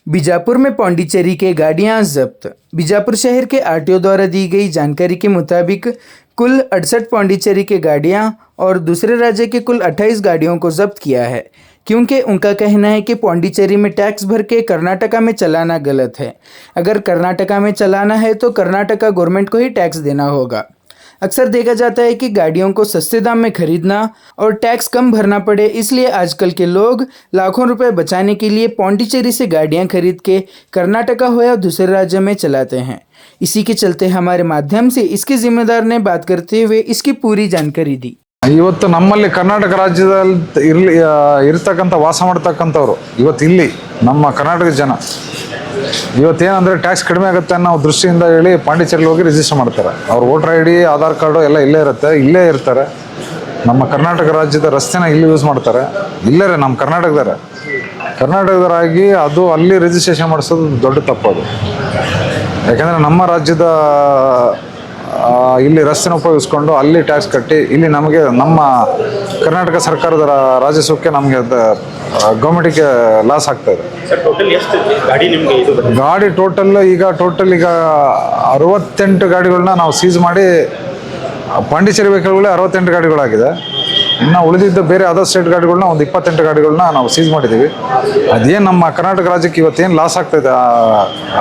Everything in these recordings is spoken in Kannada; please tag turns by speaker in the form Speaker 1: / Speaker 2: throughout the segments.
Speaker 1: बीजापुर में पौंडीचेरी के गाड़ियां जब्त। बीजापुर शहर के आरटीओ द्वारा दी गई जानकारी के मुताबिक कुल 68 पौंडीचेरी के गाड़ियां और दूसरे राज्य के कुल 28 गाड़ियों को जब्त किया है, क्योंकि उनका कहना है कि पौंडीचेरी में टैक्स भर के कर्नाटका में चलाना गलत है। अगर कर्नाटका में चलाना है तो कर्नाटका गवर्नमेंट को ही टैक्स देना होगा। अक्सर देखा जाता है कि गाड़ियों को सस्ते दाम में खरीदना और टैक्स कम भरना पड़े, इसलिए आजकल के लोग लाखों रुपए बचाने के लिए पौंडीचेरी से गाड़ियां खरीद के कर्नाटका हो या दूसरे राज्य में चलाते हैं। इसी के चलते हमारे माध्यम से इसके जिम्मेदार ने बात करते हुए इसकी पूरी जानकारी दी।
Speaker 2: ಇವತ್ತು ನಮ್ಮಲ್ಲಿ ಕರ್ನಾಟಕ ರಾಜ್ಯದಲ್ಲಿ ಇರ್ತಕ್ಕಂಥ ವಾಸ ಮಾಡ್ತಕ್ಕಂಥವ್ರು ಇವತ್ತು ಇಲ್ಲಿ ನಮ್ಮ ಕರ್ನಾಟಕದ ಜನ ಇವತ್ತೇನಂದರೆ ಟ್ಯಾಕ್ಸ್ ಕಡಿಮೆ ಆಗುತ್ತೆ ಅನ್ನೋ ದೃಷ್ಟಿಯಿಂದ ಹೇಳಿ ಪಾಂಡಿಚೇರಿಗೆ ಹೋಗಿ ರಿಜಿಸ್ಟರ್ ಮಾಡ್ತಾರೆ. ಅವ್ರ voter I D Aadhaar card ಎಲ್ಲ ಇಲ್ಲೇ ಇರುತ್ತೆ, ಇಲ್ಲೇ ಇರ್ತಾರೆ. ನಮ್ಮ ಕರ್ನಾಟಕ ರಾಜ್ಯದ ರಸ್ತೆನ ಇಲ್ಲಿ ಯೂಸ್ ಮಾಡ್ತಾರೆ, ಇಲ್ಲೇ ನಮ್ಮ ಕರ್ನಾಟಕದವರಾಗಿ ಅದು ಅಲ್ಲಿ ರಿಜಿಸ್ಟ್ರೇಷನ್ ಮಾಡಿಸೋದು ದೊಡ್ಡ ತಪ್ಪದು. ಯಾಕಂದರೆ ನಮ್ಮ ರಾಜ್ಯದ ಇಲ್ಲಿ ರಸ್ತೆನ ಉಪಯೋಗಿಸ್ಕೊಂಡು ಅಲ್ಲಿ ಟ್ಯಾಕ್ಸ್ ಕಟ್ಟಿ ಇಲ್ಲಿ ನಮಗೆ ನಮ್ಮ ಕರ್ನಾಟಕ ಸರ್ಕಾರದ ರಾಜಸ್ವಕ್ಕೆ ನಮಗೆ ಗೌರ್ಮೆಂಟಿಗೆ ಲಾಸ್ ಆಗ್ತಾಯಿದೆ. ಗಾಡಿ ಟೋಟಲ್ ಈಗ 68 ಗಾಡಿಗಳನ್ನ ನಾವು ಸೀಸ್ ಮಾಡಿ, ಪಾಂಡಿಚೇರಿ ವೆಹಿಕಲ್ಗಳೇ 68 ಗಾಡಿಗಳಾಗಿದೆ. ಇನ್ನು ಉಳಿದಿದ್ದ ಬೇರೆ ಅದರ್ ಸ್ಟೇಟ್ ಗಾಡಿಗಳನ್ನ ಒಂದು 28 ಗಾಡಿಗಳನ್ನ ನಾವು ಸೀಸ್ ಮಾಡಿದ್ದೀವಿ. ಅದೇನು ನಮ್ಮ ಕರ್ನಾಟಕ ರಾಜ್ಯಕ್ಕೆ ಇವತ್ತೇನು ಲಾಸ್ ಆಗ್ತಾಯಿದೆ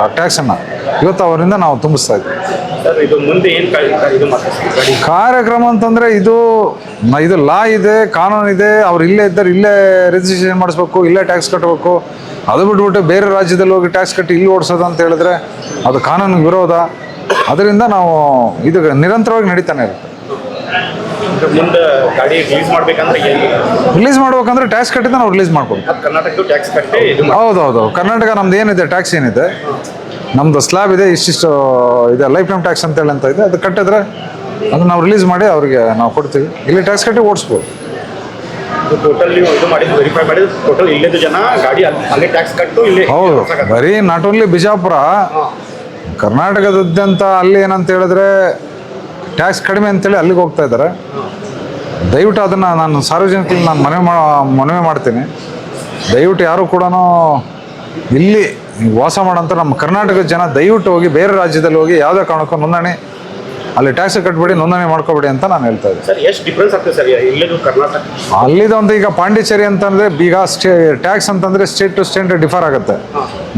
Speaker 2: ಆ ಟ್ಯಾಕ್ಸನ್ನು ಇವತ್ತು ಅವರಿಂದ ನಾವು ತುಂಬಿಸ್ತಾ ಇದ್ದೀವಿ. ಕಾರ್ಯಕ್ರಮ ಅಂತಂದರೆ ಇದು ಲಾ ಇದೆ, ಕಾನೂನು ಇದೆ. ಅವ್ರು ಇಲ್ಲೇ ಇದ್ದಾರೆ, ಇಲ್ಲೇ ರಿಜಿಸ್ಟ್ರೇಷನ್ ಮಾಡಿಸ್ಬೇಕು, ಇಲ್ಲೇ ಟ್ಯಾಕ್ಸ್ ಕಟ್ಟಬೇಕು. ಅದು ಬಿಟ್ಬಿಟ್ಟು ಬೇರೆ ರಾಜ್ಯದಲ್ಲಿ ಹೋಗಿ ಟ್ಯಾಕ್ಸ್ ಕಟ್ಟಿ ಇಲ್ಲಿ ಓಡಿಸೋದು ಅಂತ ಹೇಳಿದ್ರೆ ಅದು ಕಾನೂನಿಗೆ ವಿರೋಧ. ಅದರಿಂದ ನಾವು ಇದು ನಿರಂತರವಾಗಿ ನಡೀತಾನೆ ಇರುತ್ತೆ. ರಿಲೀಸ್ ಮಾಡ್ಬೇಕಂದ್ರೆ ಟ್ಯಾಕ್ಸ್ ಕಟ್ಟಿದ ನಾವು ರಿಲೀಸ್ ಮಾಡ್ಬೋದು. ಹೌದೌದು, ಕರ್ನಾಟಕ ನಮ್ದು ಏನಿದೆ ಟ್ಯಾಕ್ಸ್ ಏನಿದೆ, ನಮ್ದು ಸ್ಲ್ಯಾಬ್ ಇದೆ, ಇಷ್ಟಿಷ್ಟು ಇದೆ, ಲೈಫ್ ಟೈಮ್ ಟ್ಯಾಕ್ಸ್ ಅಂತೇಳಿ ಅಂತ ಇದೆ. ಅದು ಕಟ್ಟಿದ್ರೆ ಅದನ್ನ ನಾವು ರಿಲೀಸ್ ಮಾಡಿ ಅವ್ರಿಗೆ ನಾವು ಕೊಡ್ತೀವಿ. ಇಲ್ಲಿ ಟ್ಯಾಕ್ಸ್ ಕಟ್ಟಿ ಓಡಿಸ್ಬೋದು. ಹೌದು, ಬರೀ ನಾಟ್ ಓನ್ಲಿ ಬಿಜಾಪುರ, ಕರ್ನಾಟಕದಾದ್ಯಂತ ಅಲ್ಲಿ ಏನಂತ ಹೇಳಿದ್ರೆ ಟ್ಯಾಕ್ಸ್ ಕಡಿಮೆ ಅಂತೇಳಿ ಅಲ್ಲಿಗೆ ಹೋಗ್ತಾ ಇದ್ದಾರೆ. ದಯವಿಟ್ಟು ಅದನ್ನು ನಾನು ಸಾರ್ವಜನಿಕರಿಗೆ ನಾನು ಮನವಿ ಮಾಡ್ತೀನಿ. ದಯವಿಟ್ಟು ಯಾರು ಕೂಡ ಇಲ್ಲಿ ವಾಸ ಮಾಡೋಂಥ ನಮ್ಮ ಕರ್ನಾಟಕದ ಜನ ದಯವಿಟ್ಟು ಹೋಗಿ ಬೇರೆ ರಾಜ್ಯದಲ್ಲಿ ಹೋಗಿ ಯಾವುದೇ ಕಾರಣಕ್ಕೂ ನೋಂದಣಿ ಅಲ್ಲಿ ಟ್ಯಾಕ್ಸ್ ಕಟ್ಬೇಡಿ, ನೋಂದಣಿ ಮಾಡ್ಕೋಬೇಡಿ ಅಂತ ನಾನು ಹೇಳ್ತಾ ಇದ್ದೀನಿ.
Speaker 3: ಸರ್, ಎಷ್ಟು ಡಿಫ್ರೆನ್ಸ್ ಆಗ್ತದೆ ಸರ್ ಇಲ್ಲಿದು ಕರ್ನಾಟಕ
Speaker 2: ಅಲ್ಲಿದು? ಈಗ ಪಾಂಡಿಚೇರಿ ಅಂತಂದರೆ ಈಗ ಟ್ಯಾಕ್ಸ್ ಅಂತಂದರೆ ಸ್ಟೇಟ್ ಟು ಸ್ಟೇಟ್ ಡಿಫರ್ ಆಗುತ್ತೆ.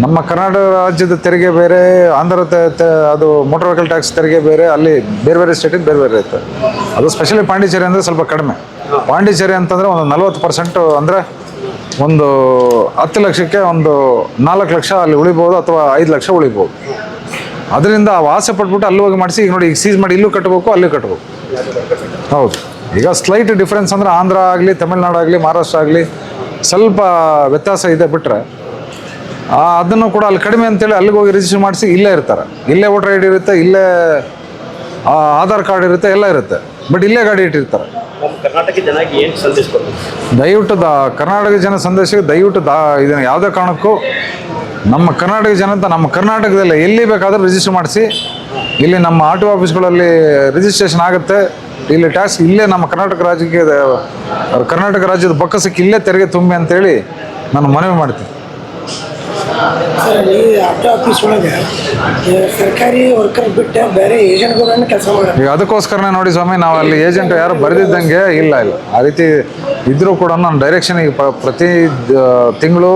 Speaker 2: ನಮ್ಮ ಕರ್ನಾಟಕ ರಾಜ್ಯದ ತೆರಿಗೆ ಬೇರೆ, ಆಂಧ್ರ ಅದು ಮೋಟರ್ ವೆಹಿಕಲ್ ಟ್ಯಾಕ್ಸ್ ತೆರಿಗೆ ಬೇರೆ, ಅಲ್ಲಿ ಬೇರೆ ಬೇರೆ ಸ್ಟೇಟಿಗೆ ಬೇರೆ ಬೇರೆ ಇರುತ್ತೆ. ಅದು ಸ್ಪೆಷಲಿ ಪಾಂಡಿಚೇರಿ ಅಂದರೆ ಸ್ವಲ್ಪ ಕಡಿಮೆ. ಪಾಂಡಿಚೇರಿ ಅಂತಂದರೆ ಒಂದು 40% ಅಂದರೆ ಒಂದು 10 ಲಕ್ಷಕ್ಕೆ ಒಂದು 4 ಲಕ್ಷ ಅಲ್ಲಿ ಉಳಿಬೋದು, ಅಥವಾ 5 ಲಕ್ಷ ಉಳಿಬೋದು. ಅದರಿಂದ ಆಸೆ ಪಟ್ಬಿಟ್ಟು ಅಲ್ಲಿ ಹೋಗಿ ಮಾಡಿಸಿ, ಈಗ ನೋಡಿ, ಈಗ ಸೀಸ್ ಮಾಡಿ ಇಲ್ಲೂ ಕಟ್ಟಬೇಕು, ಅಲ್ಲೂ ಕಟ್ಟಬೇಕು. ಹೌದು, ಈಗ ಸ್ಲೈಟ್ ಡಿಫ್ರೆನ್ಸ್ ಅಂದರೆ ಆಂಧ್ರ ಆಗಲಿ, ತಮಿಳ್ನಾಡು ಆಗಲಿ, ಮಹಾರಾಷ್ಟ್ರ ಆಗಲಿ ಸ್ವಲ್ಪ ವ್ಯತ್ಯಾಸ ಇದೆ. ಬಿಟ್ಟರೆ ಅದನ್ನು ಕೂಡ ಅಲ್ಲಿ ಕಡಿಮೆ ಅಂತೇಳಿ ಅಲ್ಲಿಗೆ ಹೋಗಿ ರಿಜಿಸ್ಟರ್ ಮಾಡಿಸಿ ಇಲ್ಲೇ ಇರ್ತಾರೆ. ಇಲ್ಲೇ ವೋಟರ್ ಐ ಡಿ ಇರುತ್ತೆ, ಇಲ್ಲೇ ಆಧಾರ್ ಕಾರ್ಡ್ ಇರುತ್ತೆ, ಎಲ್ಲ ಇರುತ್ತೆ. ಬಟ್ ಇಲ್ಲೇ ಗಾಡಿ ಇಟ್ಟಿರ್ತಾರೆ.
Speaker 3: ಕರ್ನಾಟಕ ಜನಕ್ಕೆ ಏನು ಸಂದೇಶ ಕೊಡ್ತೀವಿ?
Speaker 2: ದಯವಿಟ್ಟು ಕರ್ನಾಟಕ ಜನ ಸಂದೇಶಕ್ಕೆ ದಯವಿಟ್ಟು ಇದನ್ನು ಯಾವುದೇ ಕಾರಣಕ್ಕೂ ನಮ್ಮ ಕರ್ನಾಟಕ ಜನ ಅಂತ ನಮ್ಮ ಕರ್ನಾಟಕದಲ್ಲಿ ಎಲ್ಲಿ ಬೇಕಾದರೂ ರಿಜಿಸ್ಟರ್ ಮಾಡಿಸಿ. ಇಲ್ಲಿ ನಮ್ಮ ಆರ್ ಟಿ ಒ ಆಫೀಸ್ಗಳಲ್ಲಿ ರಿಜಿಸ್ಟ್ರೇಷನ್ ಆಗುತ್ತೆ. ಇಲ್ಲಿ ಟ್ಯಾಕ್ಸ್ ಇಲ್ಲೇ ನಮ್ಮ ಕರ್ನಾಟಕ ರಾಜ್ಯದ ಬೊಕ್ಕಸಕ್ಕೆ ಇಲ್ಲೇ ತೆರಿಗೆ ತುಂಬಿ ಅಂತೇಳಿ ನಾನು ಮನವಿ ಮಾಡ್ತೀನಿ.
Speaker 4: ಸರ್, ಈ ಆರ್ ಟಿ ಆಫೀಸ್ ಒಳಗೆ ಸರ್ಕಾರಿ ವರ್ಕರ್ ಬಿಟ್ಟು ಬೇರೆ ಏಜೆಂಟ್ಗಳನ್ನು ಕೆಲಸ ಮಾಡಿ,
Speaker 2: ಈಗ ಅದಕ್ಕೋಸ್ಕರನೇ ನೋಡಿ ಸ್ವಾಮಿ, ನಾವು ಅಲ್ಲಿ ಏಜೆಂಟ್ ಯಾರು ಬರೆದಿದ್ದಂಗೆ ಇಲ್ಲ ಆ ರೀತಿ ಇದ್ರೂ ಕೂಡ ನಾನು ಡೈರೆಕ್ಷನ್ ಈಗ ಪ್ರತಿ ತಿಂಗಳು,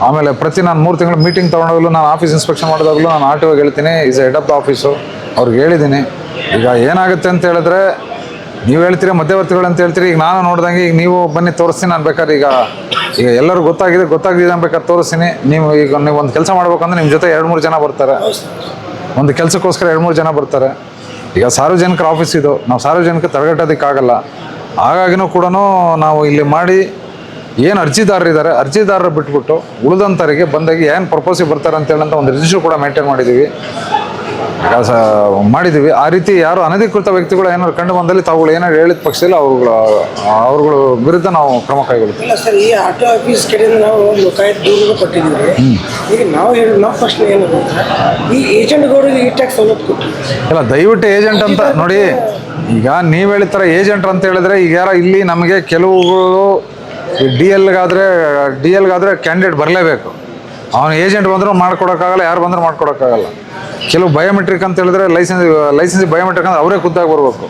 Speaker 2: ಆಮೇಲೆ ಪ್ರತಿ ನಾನು 3 ತಿಂಗಳು ಮೀಟಿಂಗ್ ತೊಗೊಂಡಾಗಲೂ, ನಾನು ಆಫೀಸ್ ಇನ್ಸ್ಪೆಕ್ಷನ್ ಮಾಡಿದಾಗಲೂ ನಾನು ಆರ್ ಟಿ ಒಗೆ ಹೇಳ್ತೀನಿ, is head of the office, ಅವ್ರಿಗೆ ಹೇಳಿದ್ದೀನಿ. ಈಗ ಏನಾಗುತ್ತೆ ಅಂತ ಹೇಳಿದ್ರೆ, ನೀವು ಹೇಳ್ತೀರಿ ಮಧ್ಯವರ್ತಿಗಳು ಅಂತ ಹೇಳ್ತೀರಿ. ಈಗ ನಾನು ನೋಡ್ದಂಗೆ ಈಗ ನೀವು ಬನ್ನಿ ತೋರಿಸ್ತೀನಿ, ನಾನು ಬೇಕಾದ್ರೆ ಈಗ ಎಲ್ಲರೂ ಗೊತ್ತಾಗಿದೆ ಬೇಕಾದ್ರೆ ತೋರಿಸ್ತೀನಿ. ನೀವು ಒಂದು ಕೆಲಸ ಮಾಡ್ಬೇಕಂದ್ರೆ ನಿಮ್ಮ ಜೊತೆ 2-3 ಜನ ಬರ್ತಾರೆ. ಒಂದು ಕೆಲಸಕ್ಕೋಸ್ಕರ 2-3 ಜನ ಬರ್ತಾರೆ. ಈಗ ಸಾರ್ವಜನಿಕರ ಆಫೀಸ್ ಇದು, ನಾವು ಸಾರ್ವಜನಿಕ ತಡೆಗಟ್ಟೋದಕ್ಕಾಗಲ್ಲ. ಹಾಗಾಗಿನೂ ಕೂಡ ನಾವು ಇಲ್ಲಿ ಮಾಡಿ ಏನು ಅರ್ಜಿದಾರರಿದ್ದಾರೆ, ಅರ್ಜಿದಾರರು ಬಿಟ್ಬಿಟ್ಟು ಉಳಿದಂಥವರಿಗೆ ಬಂದಾಗಿ ಏನು ಪರ್ಪೋಸಿಗೆ ಬರ್ತಾರೆ ಅಂತೇಳಂತ ಒಂದು ರಿಜಿಸ್ಟರ್ ಕೂಡ ಮೇಂಟೈನ್ ಮಾಡಿದ್ದೀವಿ. ಆ ರೀತಿ ಯಾರು ಅನಧಿಕೃತ ವ್ಯಕ್ತಿಗಳು ಏನಾದ್ರು ಕಂಡು ಬಂದಲ್ಲಿ ತಾವುಗಳು ಏನಾದ್ರು ಹೇಳಿದ ಪಕ್ಷದಲ್ಲಿ ಅವ್ರುಗಳ ವಿರುದ್ಧ ನಾವು ಕ್ರಮ ಕೈಗೊಳ್ತೀವಿ.
Speaker 4: ಇಲ್ಲ ಸರ್, ಈ ಆರ್ ಟಿ ಆಫೀಸ್ ಕಡೆಯಿಂದ ನಾವು ಲೋಕಾಯುಕ್ತ ದೂರನ್ನು ಕೊಟ್ಟಿದ್ದೀವಿ. ಈಗ ನಾವು ನಮ್ಮ ಪ್ರಶ್ನೆ ಏನಂದ್ರೆ, ಈ ಏಜೆಂಟ್ಗಳಿಗೆ ಈ ಟ್ಯಾಕ್ಸ್ ಸವಲತ್ತು ಕೊಟ್ಟು
Speaker 2: ಇಲ್ಲ, ದಯವಿಟ್ಟು ಏಜೆಂಟ್ ಅಂತ ನೋಡಿ. ಈಗ ನೀವು ಹೇಳಿದ ಏಜೆಂಟ್ ಅಂತ ಹೇಳಿದ್ರೆ, ಈಗ ಯಾರ ಇಲ್ಲಿ ನಮಗೆ ಕೆಲವುಗಳು ಡಿ ಎಲ್ಗಾದರೆ ಕ್ಯಾಂಡಿಡೇಟ್ ಬರಲೇಬೇಕು. ಅವನು ಏಜೆಂಟ್ ಬಂದರೂ ಮಾಡ್ಕೊಡೋಕ್ಕಾಗಲ್ಲ, ಯಾರು ಬಂದರೂ ಮಾಡ್ಕೊಡೋಕ್ಕಾಗಲ್ಲ. ಕೆಲವು ಬಯೋಮೆಟ್ರಿಕ್ ಅಂತ ಹೇಳಿದ್ರೆ ಲೈಸೆನ್ಸ್ ಬಯೋಮೆಟ್ರಿಕ್ ಅಂದ್ರೆ ಅವರೇ ಖುದ್ದಾಗಿ ಬರಬೇಕು.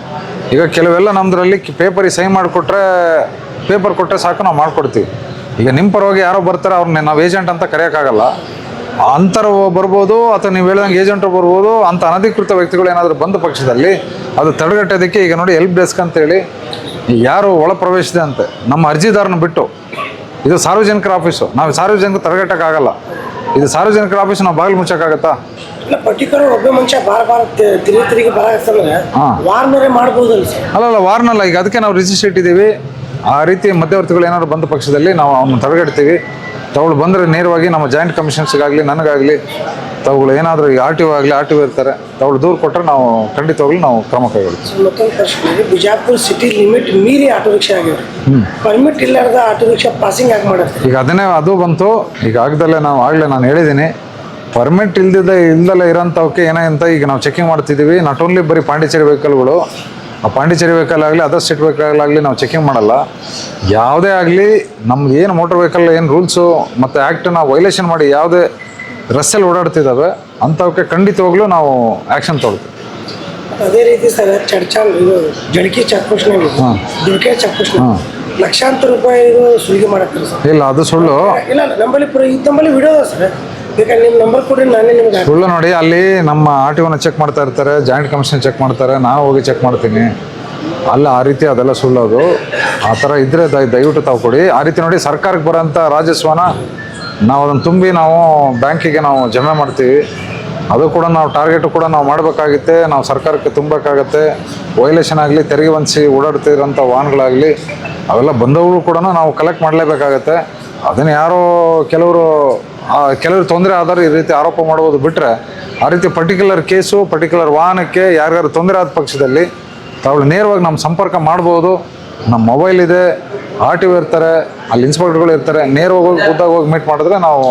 Speaker 2: ಈಗ ಕೆಲವೆಲ್ಲ ನಮ್ಮದ್ರಲ್ಲಿ ಪೇಪರಿಗೆ ಸೈನ್ ಮಾಡಿಕೊಟ್ರೆ, ಪೇಪರ್ ಕೊಟ್ಟರೆ ಸಾಕು, ನಾವು ಮಾಡಿಕೊಡ್ತೀವಿ. ಈಗ ನಿಮ್ಮ ಪರವಾಗಿ ಯಾರೋ ಬರ್ತಾರೆ, ಅವ್ರನ್ನ ನಾವು ಏಜೆಂಟ್ ಅಂತ ಕರೆಯೋಕ್ಕಾಗಲ್ಲ. ಅಂಥವ್ರು ಬರ್ಬೋದು, ಅಥವಾ ನೀವು ಹೇಳ್ದಂಗೆ ಏಜೆಂಟ್ರು ಬರ್ಬೋದು. ಅಂಥ ಅನಧಿಕೃತ ವ್ಯಕ್ತಿಗಳು ಏನಾದರೂ ಬಂದ ಪಕ್ಷದಲ್ಲಿ ಅದು ತಡೆಗಟ್ಟೋದಕ್ಕೆ ಈಗ ನೋಡಿ ಹೆಲ್ಪ್ ಡೆಸ್ಕ್ ಅಂತೇಳಿ ಯಾರು ಒಳ ಪ್ರವೇಶಿಸಿದೆ ಅಂತೆ ನಮ್ಮ ಅರ್ಜಿದಾರನ ಬಿಟ್ಟು, ಇದು ಸಾರ್ವಜನಿಕರ ಆಫೀಸು, ನಾವು ಸಾರ್ವಜನಿಕ ತಡೆಗಟ್ಟೋಕ್ಕಾಗಲ್ಲ. ಇದು ಸಾರ್ವಜನಿಕರ ಆಫೀಸು, ನಾವು ಬಾಗಿಲು ಮುಚ್ಚೋಕ್ಕಾಗತ್ತಾ?
Speaker 4: ಇಲ್ಲ ಪರ್ಟಿಕ್ಯುಲರ್ ಒಬ್ಬ ಮನುಷ್ಯ ಬಾರ ತಿರುಗಿ ಬರಾಕಂದ್ರೆ ವಾರ್ನರೇ ಮಾಡ್ಬೋದಲ್ಲ ಸರ್?
Speaker 2: ಅಲ್ಲ ವಾರ್ನಲ್ಲ. ಈಗ ಅದಕ್ಕೆ ನಾವು ರಿಜಿಸ್ಟರ್ ಇಟ್ಟಿದ್ದೀವಿ. ಆ ರೀತಿ ಮಧ್ಯವರ್ತಿಗಳು ಏನಾದ್ರು ಬಂದ ಪಕ್ಷದಲ್ಲಿ ನಾವು ಅವನ್ನ ತಡೆಗಟ್ತೀವಿ. ತಗೊಳ್ಳು ಬಂದರೆ ನೇರವಾಗಿ ನಮ್ಮ ಜಾಯಿಂಟ್ ಕಮಿಷನ್ಸ್ಗಾಗಲಿ ನನಗಾಗಲಿ ತಗೊಳ್ಳು ಏನಾದರೂ ಈಗ ಆರ್ ಟಿ ಒ ಆಗಲಿ, ಆರ್ ಟಿ ಒ ಇರ್ತಾರೆ, ತಗೊಳ್ಳು ದೂರು ಕೊಟ್ಟರೆ ನಾವು ಖಂಡಿತವಾಗ್ಲೂ ನಾವು ಕ್ರಮ ಕೈಗೊಳ್ತೀವಿ.
Speaker 4: ಮತ್ತೊಂದು ಪ್ರಶ್ನೆ, ಬಿಜಾಪುರ ಸಿಟಿ ಲಿಮಿಟ್ ಮೀರಿ ಆಟೋ ರಿಕ್ಷಾ ಆಗ್ಯಾವ, ಪರ್ಮಿಟ್ ಇಲ್ಲಾರ್ದ ಆಟೋ ರಿಕ್ಷಾ ಪಾಸಿಂಗ್ ಆಗಿ ಮಾಡುತ್ತೆ.
Speaker 2: ಈಗ ಅದು ಬಂತು. ಈಗ ಆಗದಲ್ಲೇ ನಾನು ಹೇಳಿದ್ದೀನಿ, ಪರ್ಮಿಟ್ ಇಲ್ದಲ್ಲೇ ಇರೋಂಥವಕ್ಕೆ ಏನಂತ ಈಗ ನಾವು ಚೆಕಿಂಗ್ ಮಾಡ್ತಿದ್ದೀವಿ. ನಾಟ್ ಓನ್ಲಿ ಬರೀ ಪಾಂಡಿಚೇರಿ ವೆಹಿಕಲ್ಗಳು, ಆ ಪಾಂಡಿಚೇರಿ ವೆಹಿಕಲ್ ಆಗಲಿ, ಅದರ್ ಸ್ಟೇಟ್ ವೆಹಿಕಲ್ ಆಗಲಿ ನಾವು ಚೆಕಿಂಗ್ ಮಾಡಲ್ಲ. ಯಾವುದೇ ಆಗಲಿ ನಮ್ಗೆ ಏನು ಮೋಟರ್ ವೆಹಿಕಲ್ ಏನು ರೂಲ್ಸು ಮತ್ತು ಆ್ಯಕ್ಟನ್ನ ವೈಲೇಷನ್ ಮಾಡಿ ಯಾವುದೇ ರಸ್ತೆಯಲ್ಲಿ ಓಡಾಡ್ತಿದ್ದಾವೆ ಅಂಥವಕ್ಕೆ ಖಂಡಿತವಾಗ್ಲೂ ನಾವು ಆ್ಯಕ್ಷನ್ ತೊಗೊಳ್ತೀವಿ.
Speaker 4: ಅದೇ ರೀತಿ ಸರ್ ಚರ್ಚಾಲ್ ಇದು ಜಳಕಿ ಚೆಕ್ಪೋಸ್ಟ್ನಾಗ ದುರ್ಕೆ ಚೆಕ್ಪೋಸ್ಟ್ನಾಗ ಲಕ್ಷಾಂತರ ರೂಪಾಯಿ ಸುಲಿಗೆ ಮಾಡತ್ತಾರೆ ಸರ್.
Speaker 2: ಇಲ್ಲ, ಅದು ಸುಳ್ಳು.
Speaker 4: ಇಲ್ಲ ನಮ್ಮಲ್ಲಿ ವಿಡಿಯೋ ಅದ ಸರ್, ಬೇಕಾದ್ರೆ ನಿಮ್ಮ ನಂಬರ್ ಕೊಡಿ, ನಾನೇ ನಿಮ್ಗೆ
Speaker 2: ಸುಳ್ಳು. ನೋಡಿ, ಅಲ್ಲಿ ನಮ್ಮ ಆರ್ ಟಿ ಒನ ಚೆಕ್ ಮಾಡ್ತಾ ಇರ್ತಾರೆ, ಜಾಯಿಂಟ್ ಕಮಿಷನ್ ಚೆಕ್ ಮಾಡ್ತಾರೆ, ನಾವು ಹೋಗಿ ಚೆಕ್ ಮಾಡ್ತೀನಿ. ಅಲ್ಲ, ಆ ರೀತಿ ಅದೆಲ್ಲ ಸುಳ್ಳು. ಅದು ಆ ಥರ ಇದ್ದರೆ ದಯವಿಟ್ಟು ತಾವು ಕೊಡಿ. ಆ ರೀತಿ ನೋಡಿ, ಸರ್ಕಾರಕ್ಕೆ ಬರೋಂಥ ರಾಜಸ್ವನ ನಾವು ಅದನ್ನು ತುಂಬಿ ನಾವು ಬ್ಯಾಂಕಿಗೆ ನಾವು ಜಮೆ ಮಾಡ್ತೀವಿ. ಅದು ಕೂಡ ನಾವು ಟಾರ್ಗೆಟು ಕೂಡ ನಾವು ಮಾಡಬೇಕಾಗುತ್ತೆ, ನಾವು ಸರ್ಕಾರಕ್ಕೆ ತುಂಬಬೇಕಾಗತ್ತೆ. ವೈಲೇಷನ್ ಆಗಲಿ, ತೆರಿಗೆ ವಂಚಿಸಿ ಓಡಾಡ್ತಿರೋಂಥ ವಾಹನಗಳಾಗಲಿ ಅವೆಲ್ಲ ಬಂದವುಗಳು ಕೂಡ ನಾವು ಕಲೆಕ್ಟ್ ಮಾಡಲೇಬೇಕಾಗತ್ತೆ. ಅದನ್ನು ಯಾರೋ ಕೆಲವರು ತೊಂದರೆ ಆದರೂ ಈ ರೀತಿ ಆರೋಪ ಮಾಡ್ಬೋದು ಬಿಟ್ಟರೆ, ಆ ರೀತಿ ಪರ್ಟಿಕ್ಯುಲರ್ ಕೇಸು, ಪರ್ಟಿಕ್ಯುಲರ್ ವಾಹನಕ್ಕೆ ಯಾರ್ಯಾರು ತೊಂದರೆ ಆದ ಪಕ್ಷದಲ್ಲಿ ತಾವು ನೇರವಾಗಿ ನಮ್ಮ ಸಂಪರ್ಕ ಮಾಡ್ಬೋದು. ನಮ್ಮ ಮೊಬೈಲ್ ಇದೆ, ಆರ್ ಟಿ ಒ ಇರ್ತಾರೆ, ಅಲ್ಲಿ ಇನ್ಸ್ಪೆಕ್ಟರ್ಗಳು ಇರ್ತಾರೆ, ನೇರವಾಗಿ ಖುದ್ದಾಗಿ ಹೋಗಿ ಮೀಟ್ ಮಾಡಿದ್ರೆ ನಾವು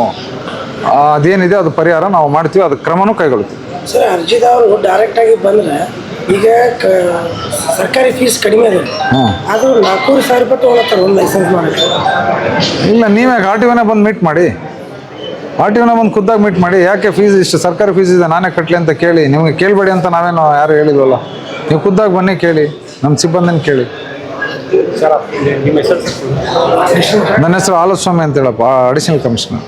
Speaker 2: ಅದೇನಿದೆ ಅದು ಪರಿಹಾರ ನಾವು ಮಾಡ್ತೀವಿ, ಅದಕ್ಕೆ ಕ್ರಮನೂ ಕೈಗೊಳ್ತೀವಿ.
Speaker 4: ಸರ್ ಅರ್ಜಿದವರು ಡೈರೆಕ್ಟಾಗಿ ಬಂದರೆ ಈಗ ಸರ್ಕಾರಿ ಫೀಸ್ ಕಡಿಮೆ ಇದೆ, ಅದು 4,000 ರೂಪಾಯಿ ತೊಗೊಳತ್ತಾರೆ ಒಂದು ಲೈಸೆನ್ಸ್ ಮಾಡೋಕ್ಕೆ.
Speaker 2: ಇಲ್ಲ, ನೀವೇ ಆರ್ ಟಿ ಒನೇ ಬಂದು ಮೀಟ್ ಮಾಡಿ, ಆರ್ ಟಿ ಒನೇ ಬಂದು ಖುದ್ದಾಗಿ ಮೀಟ್ ಮಾಡಿ. ಯಾಕೆ ಫೀಸ್ ಇಷ್ಟು ಸರ್ಕಾರಿ ಫೀಸ್ ಇದೆ, ನಾನೇ ಕಟ್ಟಲಿ ಅಂತ ಕೇಳಿ. ನಿಮಗೆ ಕೇಳಬೇಡಿ ಅಂತ ನಾವೇನು ಯಾರು ಹೇಳಿಲ್ವಲ್ಲ. ನೀವು ಖುದ್ದಾಗಿ ಬನ್ನಿ ಕೇಳಿ, ನಮ್ಮ ಸಿಬ್ಬಂದಿನ ಕೇಳಿ.
Speaker 3: ಸರ್ ನಿಮ್ಮ ಹೆಸರು?
Speaker 2: ನನ್ನ ಹೆಸರು ಆಲಸ್ವಾಮಿ ಅಂತ ಹೇಳಪ್ಪ, ಅಡಿಷನಲ್ ಕಮಿಷನರ್.